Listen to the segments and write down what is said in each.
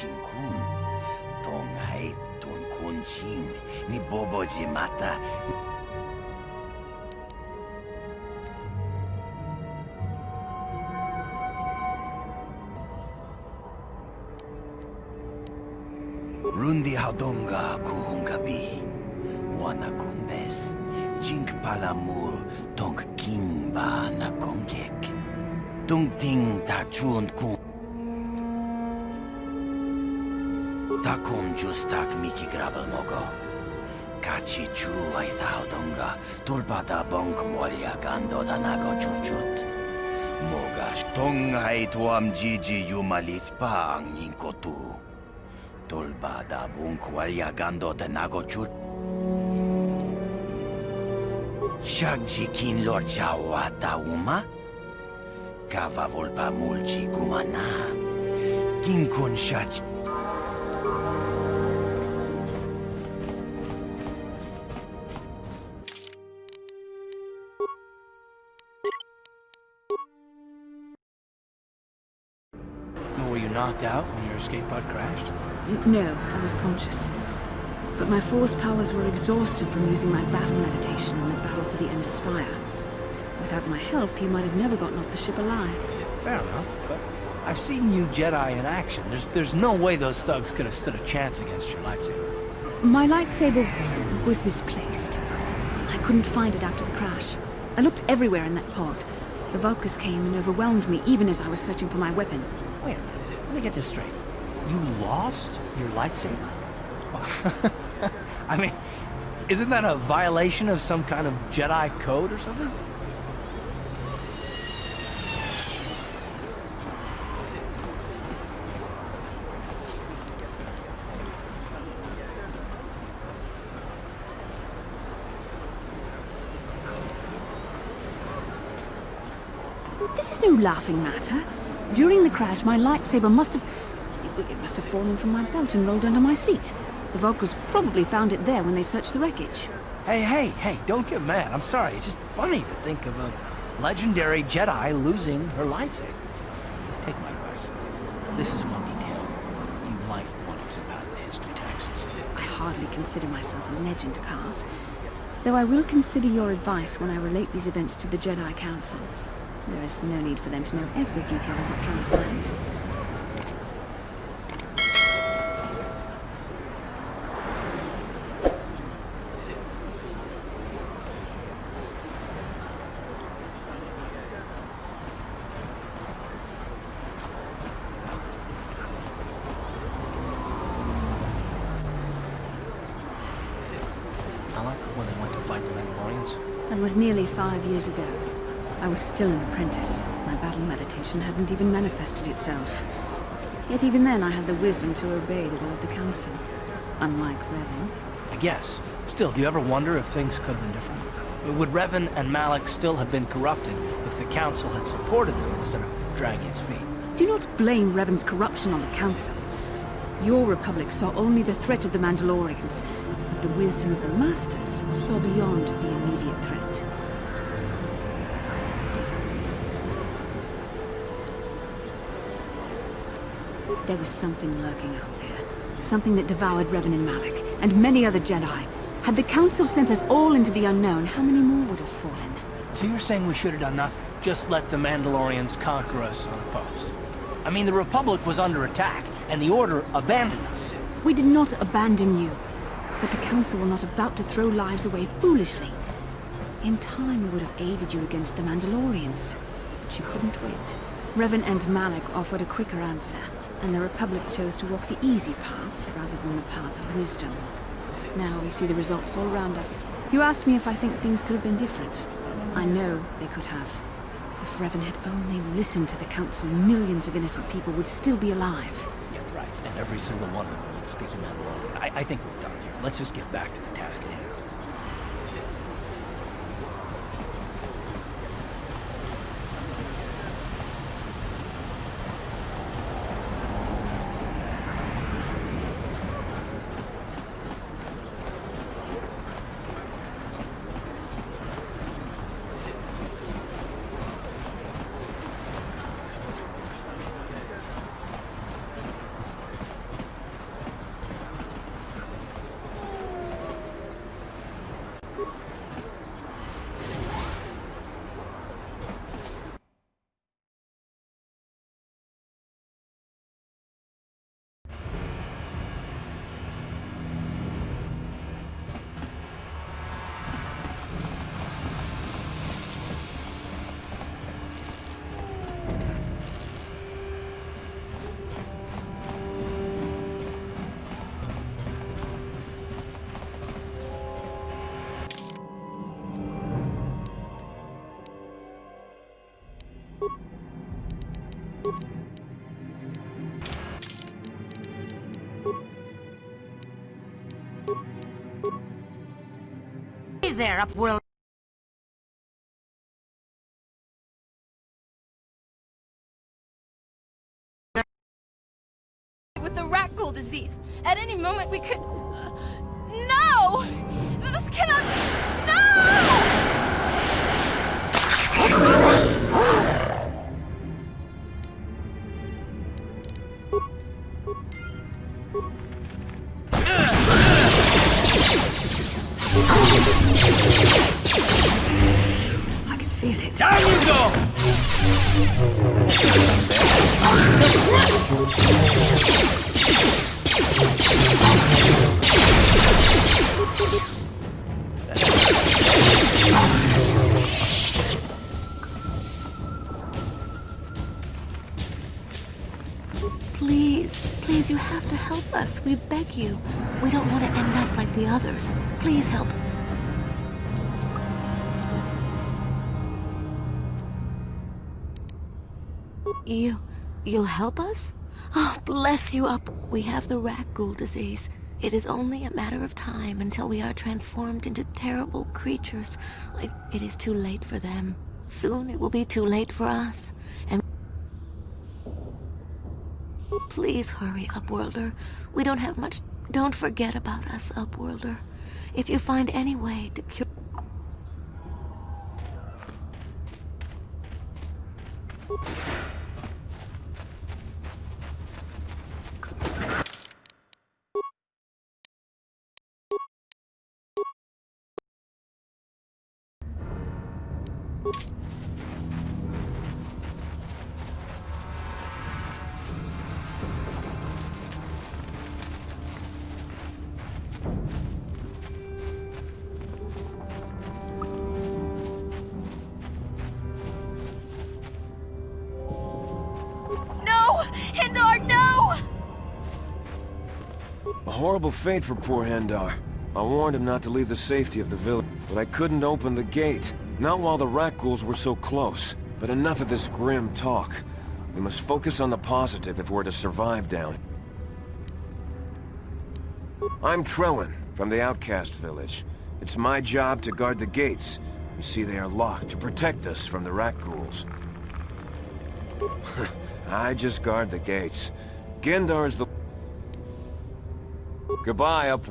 Chinkun. Tongai Tun Kun Chin. Ni Boboji Mata. Rundi Haudonga Kuhungabi. Wana Kunbes. Jink Palamur. Tong Kimba na Kongek. Tung Ting Tachun Kun. Takum Justak Miki Grabel Mogo. Kachi Chu Aithaudonga. Tulpada Bonk Molya Gando Danago Chuchut. Mogash Tong Haituam Gigi Yumalit Pa Ang Yinkotu. Tulpada Bunk Walya Gando Danago Chut. Shagji kin lor Jawata Uma? Kava volpa mulci Gumana. Kin kun shach. Were you knocked out when your escape pod crashed? No, I was conscious. But my force powers were exhausted from using my battle meditation in the battle for the Endless Fire. Without my help, you might have never gotten off the ship alive. Fair enough, but I've seen you Jedi in action. There's no way those thugs could have stood a chance against your lightsaber. My lightsaber was misplaced. I couldn't find it after the crash. I looked everywhere in that pod. The Vulkars came and overwhelmed me even as I was searching for my weapon. Wait a minute, let me get this straight. You lost your lightsaber? I mean, isn't that a violation of some kind of Jedi code or something? This is no laughing matter. During the crash, my lightsaber must have fallen from my belt and rolled under my seat. The Vulkars probably found it there when they searched the wreckage. Hey, don't get mad. I'm sorry. It's just funny to think of a legendary Jedi losing her lightsaber. Take my advice. This is one detail you might want to keep out of the history texts. I hardly consider myself a legend, Carth. Though I will consider your advice when I relate these events to the Jedi Council. There is no need for them to know every detail of what transpired. When they went to fight the Mandalorians? That was nearly 5 years ago. I was still an apprentice. My battle meditation hadn't even manifested itself. Yet even then I had the wisdom to obey the will of the Council. Unlike Revan. I guess. Still, do you ever wonder if things could have been different? Would Revan and Malak still have been corrupted if the Council had supported them instead of dragging its feet? Do not blame Revan's corruption on the Council. Your Republic saw only the threat of the Mandalorians, but the wisdom of the Masters saw beyond the immediate threat. There was something lurking out there. Something that devoured Revan and Malak, and many other Jedi. Had the Council sent us all into the unknown, how many more would have fallen? So you're saying we should have done nothing? Just let the Mandalorians conquer us unopposed? I mean, the Republic was under attack, and the Order abandoned us. We did not abandon you. But the Council were not about to throw lives away foolishly. In time, we would have aided you against the Mandalorians. But you couldn't wait. Revan and Malak offered a quicker answer, and the Republic chose to walk the easy path rather than the path of wisdom. Now we see the results all around us. You asked me if I think things could have been different. I know they could have. If Revan had only listened to the Council, millions of innocent people would still be alive. Yeah, right. And every single one of them would speak Mandalorian. I think we're done here. Let's just get back to the task at hand. Hey there, Upworld. With the rat ghoul disease. At any moment we could... no! This cannot... No! I can feel it. Down you go! Please, you have to help us. We beg you. We don't want to end up like the others. Please help. You'll help us? Oh, bless you up. We have the rat ghoul disease. It is only a matter of time until we are transformed into terrible creatures. It is too late for them. Soon it will be too late for us. And please hurry, Upworlder. We don't have much. Don't forget about us, Upworlder. If you find any way to cure... A horrible fate for poor Hendar. I warned him not to leave the safety of the village, but I couldn't open the gate. Not while the rat ghouls were so close. But enough of this grim talk. We must focus on the positive if we're to survive down. I'm Trellin, from the outcast village. It's my job to guard the gates, and see they are locked to protect us from the rat ghouls. I just guard the gates. Gendar's the... Goodbye, up...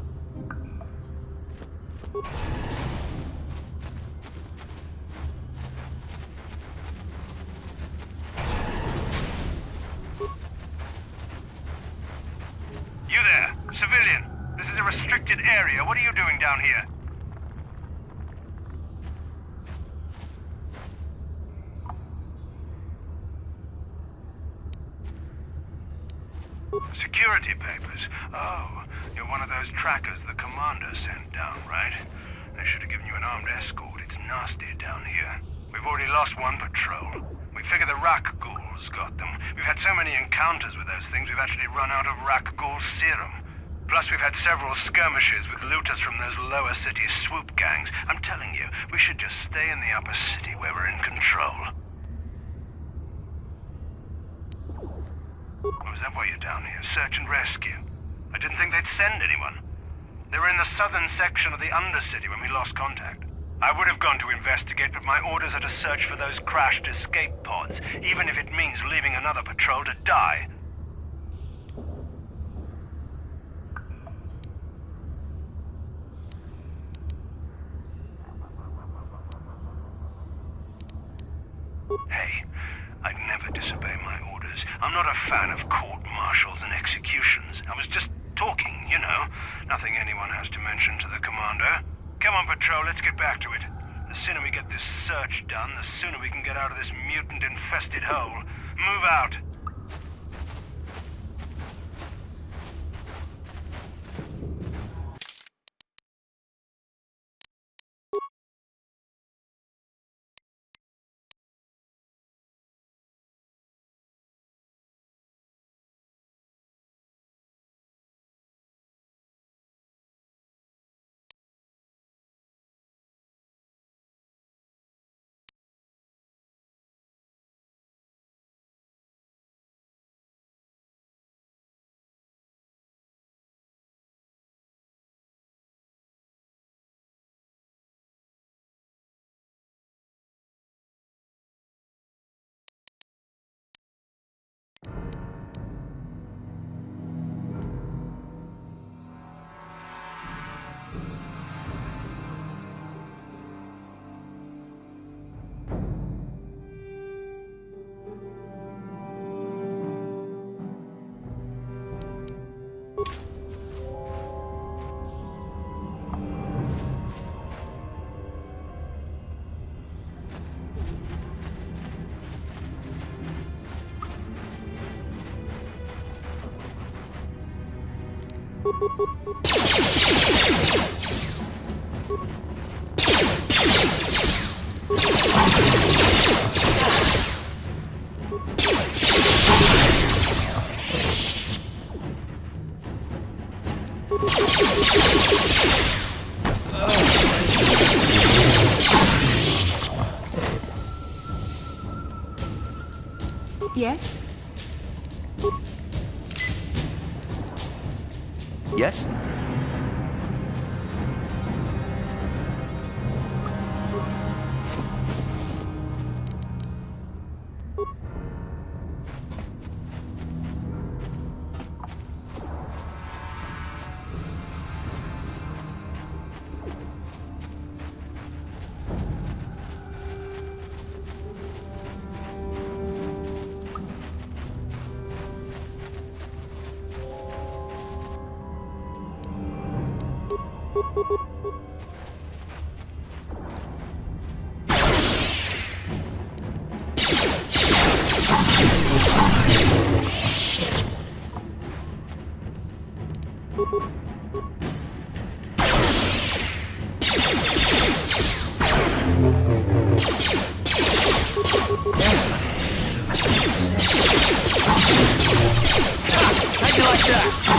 You there, civilian. This is a restricted area. What are you doing down here? Security papers. Oh, you're one of those trackers the commander sent down, right? They should have given you an armed escort. It's nasty down here. We've already lost one patrol. We figure the Rak ghouls got them. We've had so many encounters with those things, we've actually run out of Rak ghoul serum. Plus, we've had several skirmishes with looters from those lower city swoop gangs. I'm telling you, we should just stay in the upper city where we're in control. Oh, is that why you're down here? Search and rescue? I didn't think they'd send anyone. They were in the southern section of the Undercity when we lost contact. I would have gone to investigate, but my orders are to search for those crashed escape pods, even if it means leaving another patrol to die. Hey, I'd never disobey my orders. I'm not a fan of court-martials and executions. I was just talking, you know. Nothing anyone has to mention to the commander. Come on, Patrol, let's get back to it. The sooner we get this search done, the sooner we can get out of this mutant-infested hole. Move out. Yes? Yes? How'd you like that?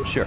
Sure.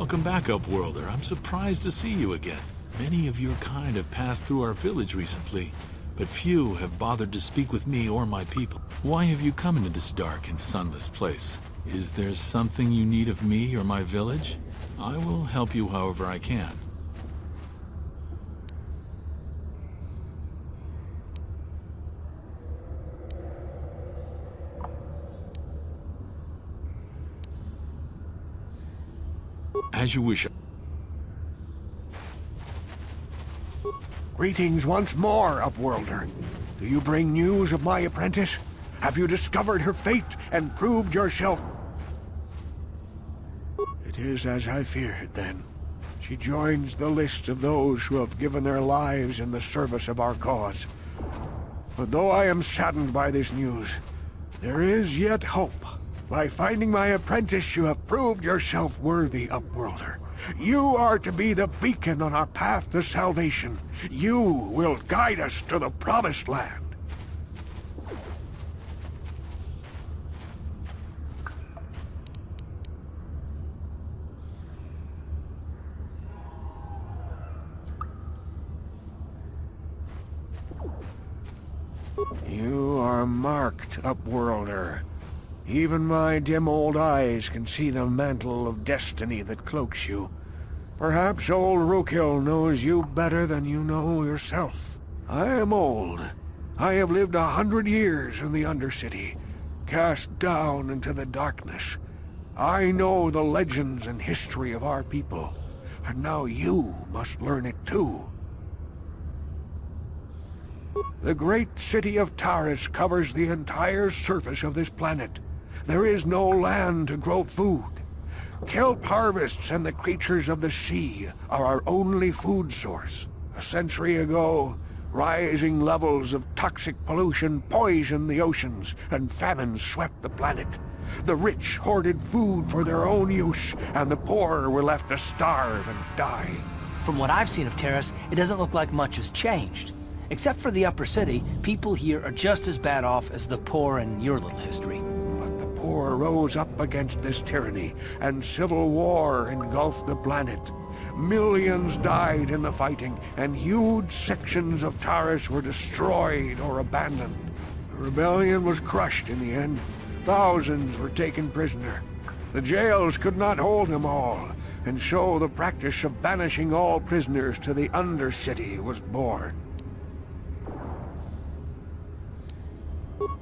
Welcome back, Upworlder. I'm surprised to see you again. Many of your kind have passed through our village recently, but few have bothered to speak with me or my people. Why have you come into this dark and sunless place? Is there something you need of me or my village? I will help you however I can. As you wish. Greetings once more, Upworlder. Do you bring news of my apprentice? Have you discovered her fate and proved yourself? It is as I feared, then. She joins the list of those who have given their lives in the service of our cause. But though I am saddened by this news, there is yet hope. By finding my apprentice, you have proved yourself worthy, Upworlder. You are to be the beacon on our path to salvation. You will guide us to the Promised Land. You are marked, Upworlder. Even my dim old eyes can see the mantle of destiny that cloaks you. Perhaps old Rookhill knows you better than you know yourself. I am old. I have lived 100 years in the Undercity, cast down into the darkness. I know the legends and history of our people, and now you must learn it too. The great city of Taris covers the entire surface of this planet. There is no land to grow food. Kelp harvests and the creatures of the sea are our only food source. A century ago, rising levels of toxic pollution poisoned the oceans, and famine swept the planet. The rich hoarded food for their own use, and the poor were left to starve and die. From what I've seen of Terrace, it doesn't look like much has changed. Except for the upper city, people here are just as bad off as the poor in your little history. The poor rose up against this tyranny, and civil war engulfed the planet. Millions died in the fighting, and huge sections of Taris were destroyed or abandoned. The rebellion was crushed in the end. Thousands were taken prisoner. The jails could not hold them all, and so the practice of banishing all prisoners to the Undercity was born.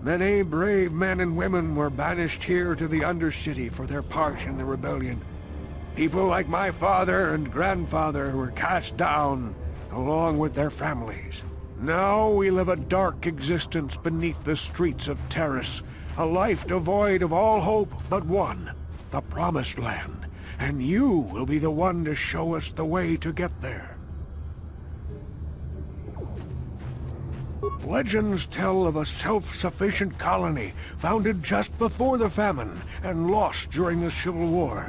Many brave men and women were banished here to the Undercity for their part in the rebellion. People like my father and grandfather were cast down, along with their families. Now we live a dark existence beneath the streets of Taris, a life devoid of all hope but one, the Promised Land. And you will be the one to show us the way to get there. Legends tell of a self-sufficient colony founded just before the famine and lost during the Civil War.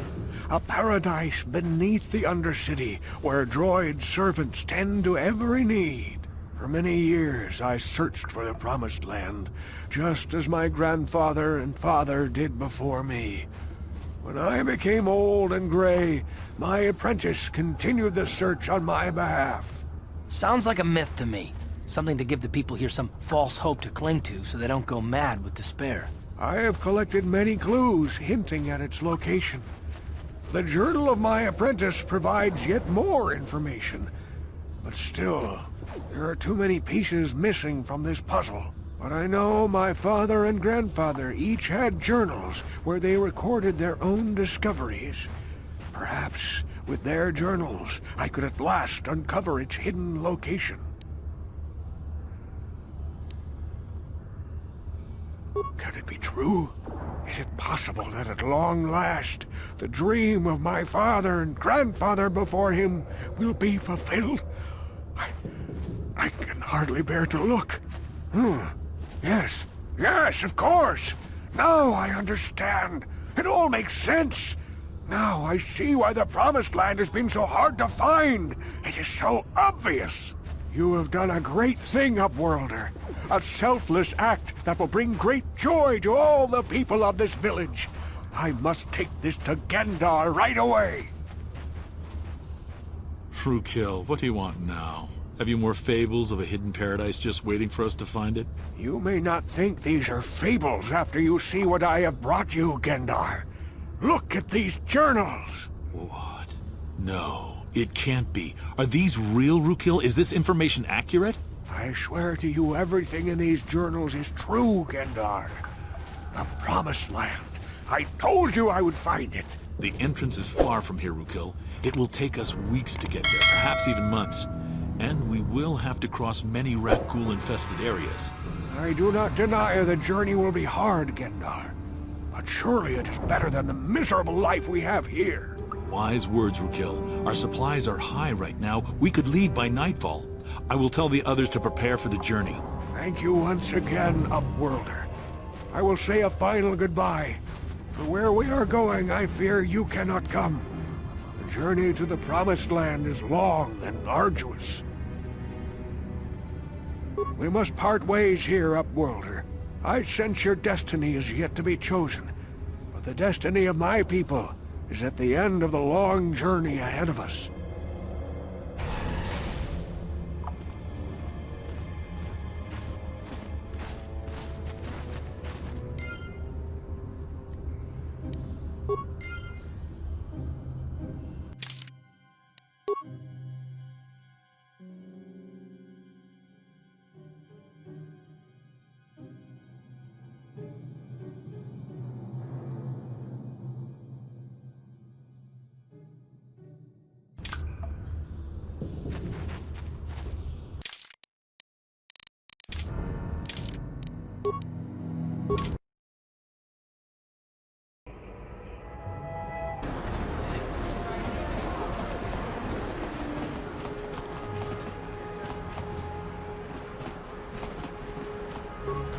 A paradise beneath the Undercity where droid servants tend to every need. For many years I searched for the Promised Land, just as my grandfather and father did before me. When I became old and gray, my apprentice continued the search on my behalf. Sounds like a myth to me. Something to give the people here some false hope to cling to so they don't go mad with despair. I have collected many clues hinting at its location. The journal of my apprentice provides yet more information. But still, there are too many pieces missing from this puzzle. But I know my father and grandfather each had journals where they recorded their own discoveries. Perhaps with their journals, I could at last uncover its hidden location. Can it be true? Is it possible that at long last, the dream of my father and grandfather before him will be fulfilled? I can hardly bear to look. Yes, of course. Now I understand. It all makes sense. Now I see why the Promised Land has been so hard to find. It is so obvious. You have done a great thing, Upworlder. A selfless act that will bring great joy to all the people of this village. I must take this to Gendar right away. Frukill, what do you want now? Have you more fables of a hidden paradise just waiting for us to find it? You may not think these are fables after you see what I have brought you, Gendar. Look at these journals! What? No, it can't be. Are these real, Frukill? Is this information accurate? I swear to you everything in these journals is true, Gendar. The Promised Land. I told you I would find it. The entrance is far from here, Frukill. It will take us weeks to get there, perhaps even months. And we will have to cross many Rakghoul-infested areas. I do not deny the journey will be hard, Gendar. But surely it is better than the miserable life we have here. Wise words, Frukill. Our supplies are high right now. We could leave by nightfall. I will tell the others to prepare for the journey. Thank you once again, Upworlder. I will say a final goodbye. For where we are going, I fear you cannot come. The journey to the Promised Land is long and arduous. We must part ways here, Upworlder. I sense your destiny is yet to be chosen. But the destiny of my people is at the end of the long journey ahead of us.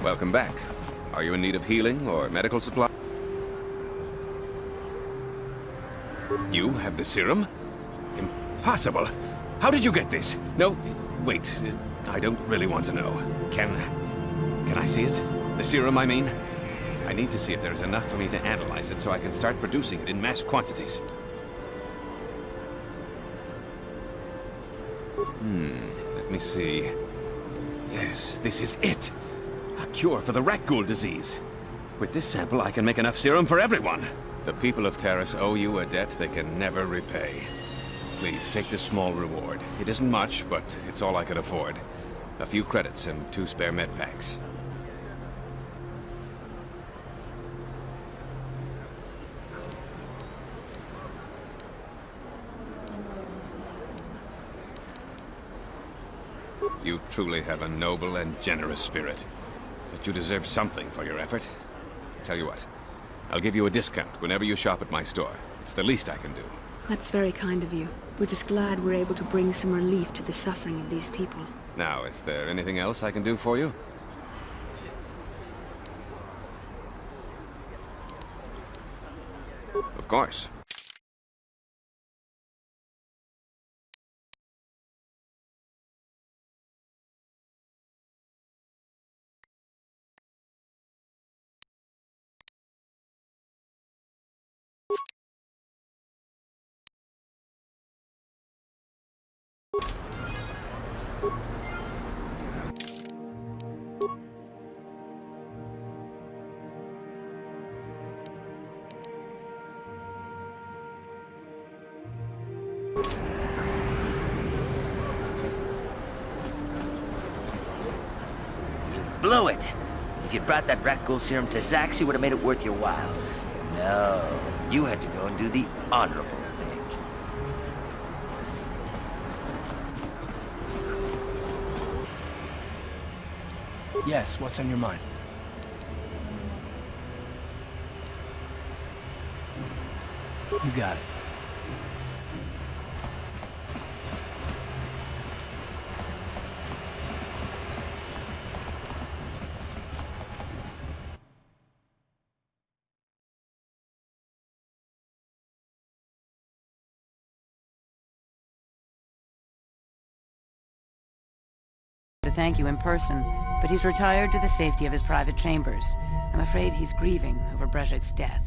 Welcome back. Are you in need of healing or medical supply? You have the serum? Impossible. How did you get this? No, wait. I don't really want to know. Can I see it? The serum, I mean? I need to see if there's enough for me to analyze it so I can start producing it in mass quantities. Let me see. Yes, this is it. A cure for the Rakghoul disease. With this sample, I can make enough serum for everyone. The people of Terrace owe you a debt they can never repay. Please, take this small reward. It isn't much, but it's all I could afford. A few credits and 2 spare med packs. You truly have a noble and generous spirit. But you deserve something for your effort. Tell you what, I'll give you a discount whenever you shop at my store. It's the least I can do. That's very kind of you. We're just glad we're able to bring some relief to the suffering of these people. Now, is there anything else I can do for you? Of course. Blew it. If you'd brought that Rakghoul serum to Zax, you would have made it worth your while. No, you had to go and do the honorable thing. Yes, what's on your mind? You got it. To thank you in person, but he's retired to the safety of his private chambers. I'm afraid he's grieving over Brejik's death.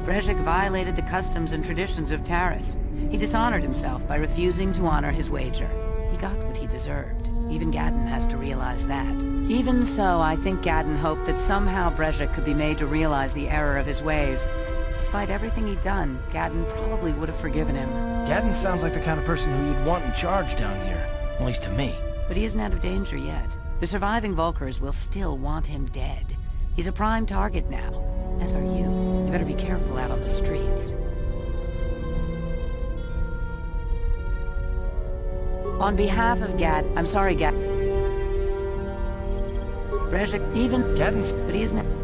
Brezhik violated the customs and traditions of Taris. He dishonored himself by refusing to honor his wager. He got what he deserved. Even Gadden has to realize that. Even so, I think Gadden hoped that somehow Brezhik could be made to realize the error of his ways. Despite everything he'd done, Gadden probably would have forgiven him. Gadden sounds like the kind of person who you'd want in charge down here, at least to me. But he isn't out of danger yet. The surviving Volkers will still want him dead. He's a prime target now, as are you. You better be careful out on the streets. On behalf of I'm sorry, Brezhik, even... Gadden's... But he isn't...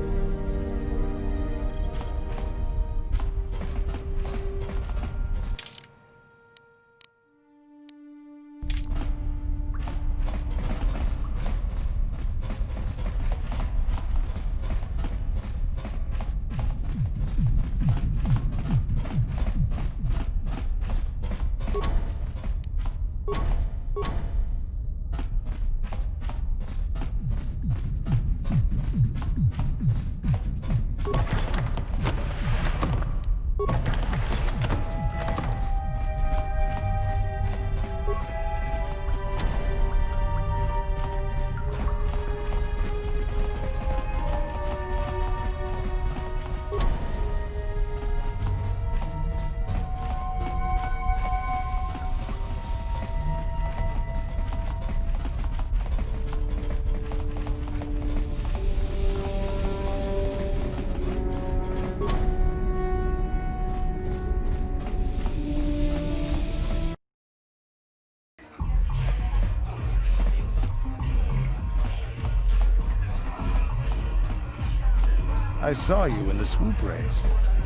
I saw you in the swoop race.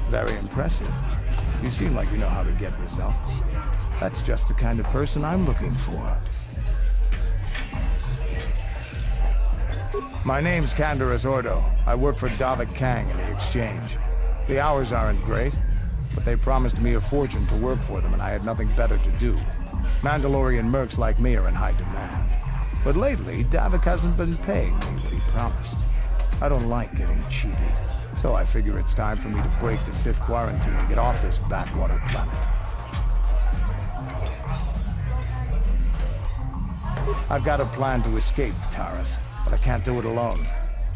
Very impressive. You seem like you know how to get results. That's just the kind of person I'm looking for. My name's Candaris Ordo. I work for Davik Kang in the exchange. The hours aren't great, but they promised me a fortune to work for them and I had nothing better to do. Mandalorian mercs like me are in high demand. But lately, Davik hasn't been paying me what he promised. I don't like getting cheated. So I figure it's time for me to break the Sith quarantine and get off this backwater planet. I've got a plan to escape Taris, but I can't do it alone.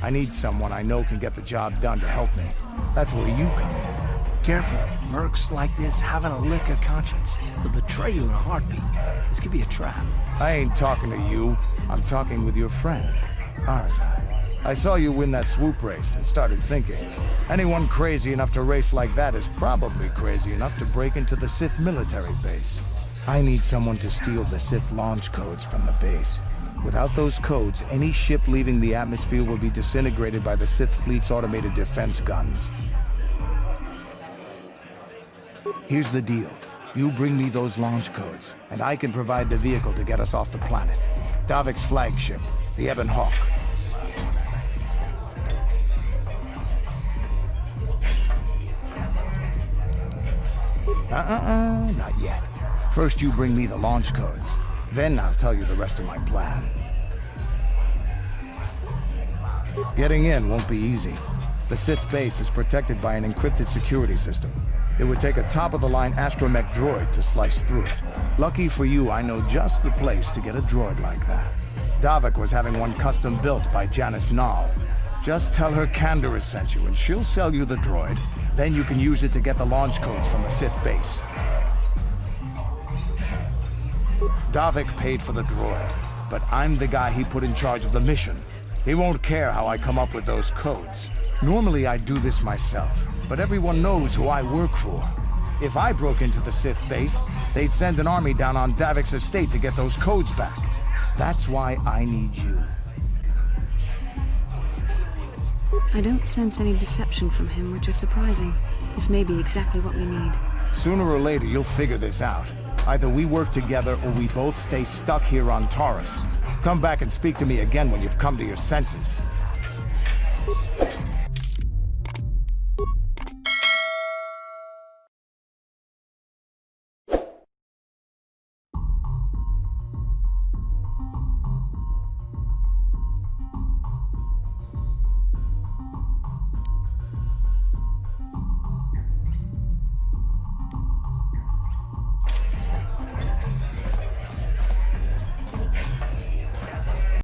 I need someone I know can get the job done to help me. That's where you come in. Careful. Mercs like this having a lick of conscience. They'll betray you in a heartbeat. This could be a trap. I ain't talking to you. I'm talking with your friend, aren't I? I saw you win that swoop race and started thinking, anyone crazy enough to race like that is probably crazy enough to break into the Sith military base. I need someone to steal the Sith launch codes from the base. Without those codes, any ship leaving the atmosphere will be disintegrated by the Sith fleet's automated defense guns. Here's the deal. You bring me those launch codes, and I can provide the vehicle to get us off the planet. Davik's flagship, the Ebon Hawk. Not yet. First you bring me the launch codes. Then I'll tell you the rest of my plan. Getting in won't be easy. The Sith base is protected by an encrypted security system. It would take a top-of-the-line astromech droid to slice through it. Lucky for you, I know just the place to get a droid like that. Davik was having one custom built by Janice Nall. Just tell her Candaris sent you and she'll sell you the droid. Then you can use it to get the launch codes from the Sith base. Davik paid for the droid, but I'm the guy he put in charge of the mission. He won't care how I come up with those codes. Normally I'd do this myself, but everyone knows who I work for. If I broke into the Sith base, they'd send an army down on Davik's estate to get those codes back. That's why I need you. I don't sense any deception from him, which is surprising. This may be exactly what we need. Sooner or later, you'll figure this out. Either we work together or we both stay stuck here on Taurus. Come back and speak to me again when you've come to your senses.